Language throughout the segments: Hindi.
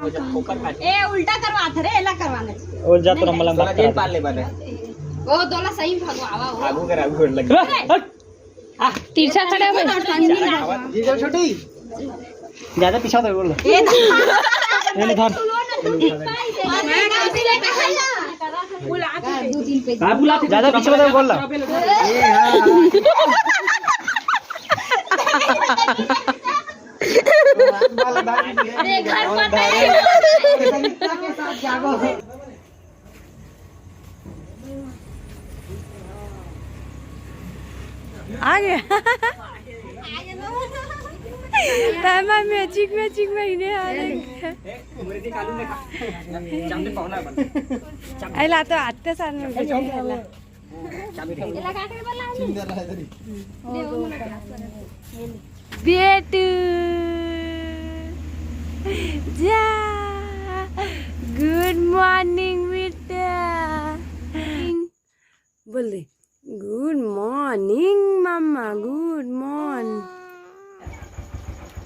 ए उल्टा करवा था रे एला करवाने और जा तो रमला मत तेल पाल ले बने ओ दोला सही भगवावा हो आगू कर आगू लग तिरछा खड़ा है जी चल छोटी ज्यादा पीछे तो बोल ए धर दो तीन पे हां बुला ज्यादा पीछे तो बोल अरे घर पर आ गया तामा मैजिक महीने आ रहे ऐला तो आते साल में बेटू जा गुड मॉर्निंग बेटा बोल दे गुड मॉर्निंग मम्मा गुड मॉर्निंग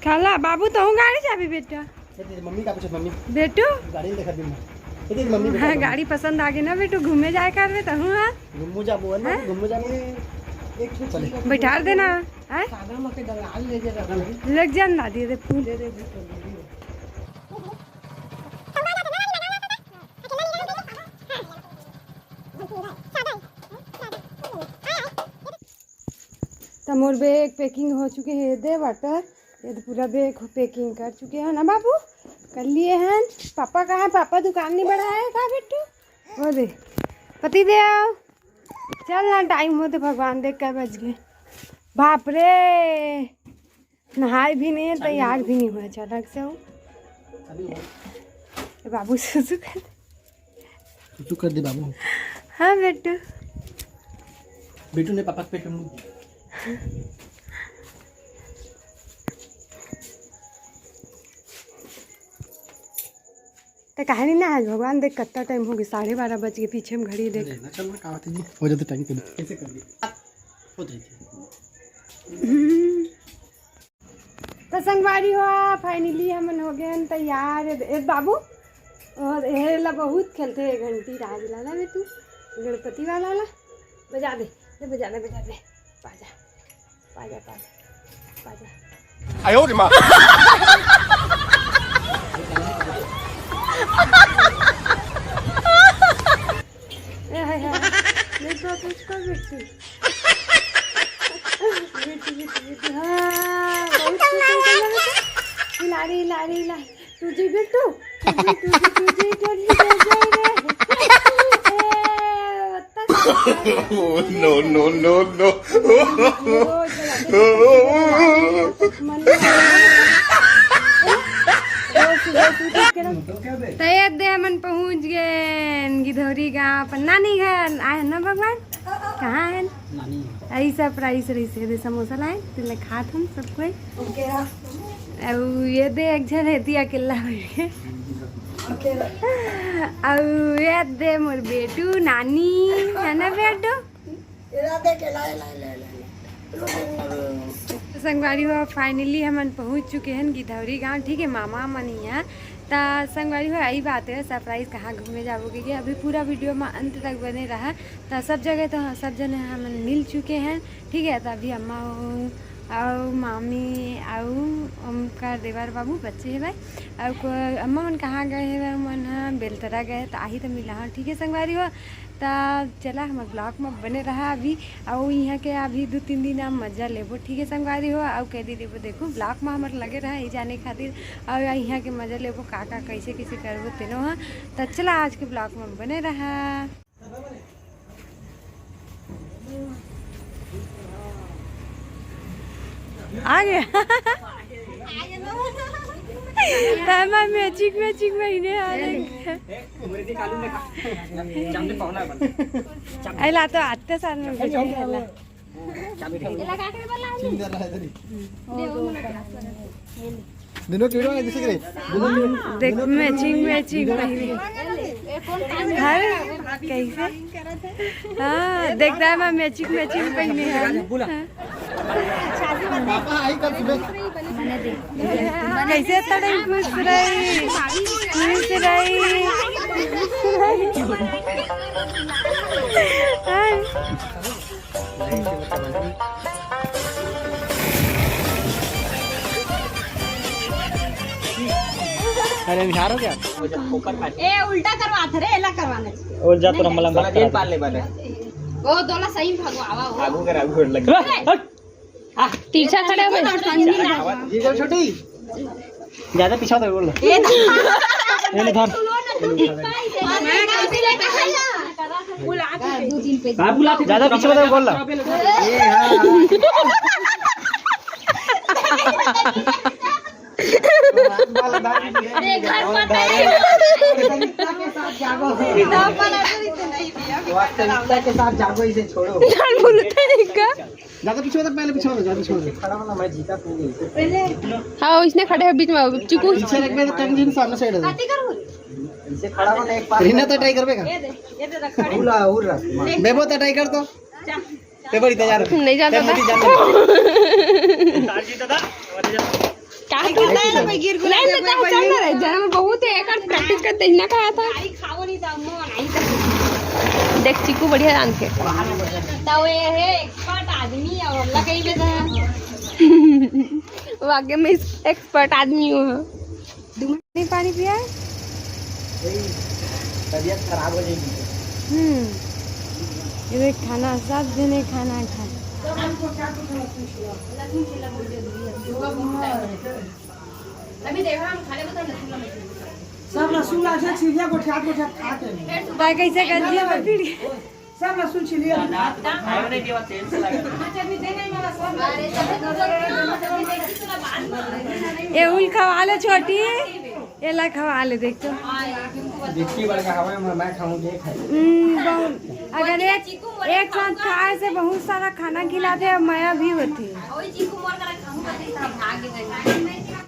खाला बाबू तो हूँ गाड़ी चाबी बेटा मम्मी का पूछ मम्मी बेटू गाड़ी देखा दी मम्मी हाँ गाड़ी पसंद आ गई ना बेटू घूमे जाए कर तो हूँ हाँ घुम्मू जा बोल ना घुम्मू जा एक चले बैठा देना है लग जान दादी दे फूल तो मोर बैग पैकिंग हो चुके हैं दे वाटर ये तो पूरा बैग पैकिंग कर चुके हैं ना बाबू कर लिए हैं पापा कहाँ पापा दुकान नहीं बढ़ाया कहाँ बेटू हो दे पति दे आओ चल ना टाइम हो तो भगवान देख कर बज गए बाप रे नहाए भी नहीं है तैयार भी नहीं हुआ अचानक से हूँ बाबू सुसु कर दे बाबू हाँ बेटू बेटू ने पापा पेट में तो कहानी ना आज भगवान देख कितना टाइम हो गया 12:30 बज गए पीछे में घड़ी देख चल मैं कहावत जी हो जाता टाइम के कैसे कर दिया हो जाए तो संगवारी हुआ फाइनली हमन हो गए तैयार बाबू और ये ला बहुत खेलते हैं घंटी राज लाला बेटू गणपति वाला ला बजा दे बजा दे पाजा पाजा पाजा पाजा आयो रे मां ला तुझे बेटू no तैयार दे मन पहुँच गए गिधौरी गाँव अपन नानी घर आए ना भगवान कहाँ है ऐसा प्राइस रही दे समोसा लाए तिले खात हम सब कोई ये दे एक जन है अकेला अब ये दे मोर बेटू नानी है ना बेटू संगवारी हो फाइनली हम पहुंच चुके हैं गिधौरी गांव ठीक है मामा मनिया तो संगवारी हो यही बात है सरप्राइज कहाँ घूमे जाओगे कि अभी पूरा वीडियो में अंत तक बने रहा तो सब जगह तो सब जने हम मिल चुके हैं ठीक है तो अभी अम्मा और मामी और उनका देवर बाबू बच्चे है भाई और अम्मा मन कहाँ गए हैं मन बेलतरा गए तो आई तो मिला हाँ ठीक है संगवारी हो तो चला हमारे ब्लॉग में बने रहा अभी और यहाँ के अभी 2-3 दिन आप मजा लेबो ठीक है संगवारी हो और कह दी देबो देखो ब्लॉग में हमारे लगे रहा ही जाने खातिर और यहाँ के मजा लेबो का कैसे कैसे करबो तीनों हाँ तो चला आज के ब्लॉग में बने रहा आ गया तामा मैजिक महीने आ रहे ऐला तो आते साल में दिनों वीडियो में जैसे करे देख मैचिंग पहले कैसे हाँ देखता है मैं मैचिंग पहने है पापा आई कब सुबह कैसे तड़े खुश रही अरे बिहार हो क्या ए उल्टा करवा रे एला करवाने और जा तो रमला बात जेल पाल ले बारे वो दोला सही भगवावा हो आगू कर आगू लग तिरछा खड़ा हो जी जब छोटी ज्यादा पीछे तो बोल ए ये धर मैं कैसे लेके खाया बुला के 2-3 पैसे का बुला ज्यादा पीछे तो बोल ए हां अरे घर पता है के साथ जागो ना पता तो नहीं दिया वास्तविकता के साथ जागो इसे छोड़ो जान बोलते हैं का ज्यादा पीछे मत पहले पीछे ज्यादा छोड़ दे खड़ा वाला मैं जीता तू नहीं पहले हाँ इसने खड़े हैं बीच में चिकू पीछे रख दे टेंशन सामने साइड दे काटी करो इसे खड़ा वाला एक पार रिना तो ट्राई कर बेगा ये दे रख खड़ी उला उर रख बेबो तो ट्राई कर तो जा ते बड़ी तैयार नहीं जाता था तार जीता था क्या करता है ना गिर गुला नहीं लेता है चल रहा है जन्म बहुत है एक प्रैक्टिस करते ही ना खाया था गाड़ी खाओ नहीं था मो नहीं देख चिकू बढ़िया डांस के तो ये है एक्सपर्ट आदमी और लकई में था वाकई में एक्सपर्ट आदमी हो नहीं पानी पिया है? तबीयत खराब हो जाएगी इधर खाना सब जने खाना खा अभी देखा हम खाने बता नहीं सब रसूल ऐसे छिलिया गोठिया खाते हैं बाय कैसे कर दिया फिर सब रसूल छिलिया ये उल खवा ले छोटी ये ला खवा ले देख तो जितनी बड़का हवा में मैं खाऊंगी ये खाई अगर एक साथ खाए से बहुत सारा खाना खिलाते हैं माया भी होती है ओए चीकू मोर कर खाऊंगा तो भाग गई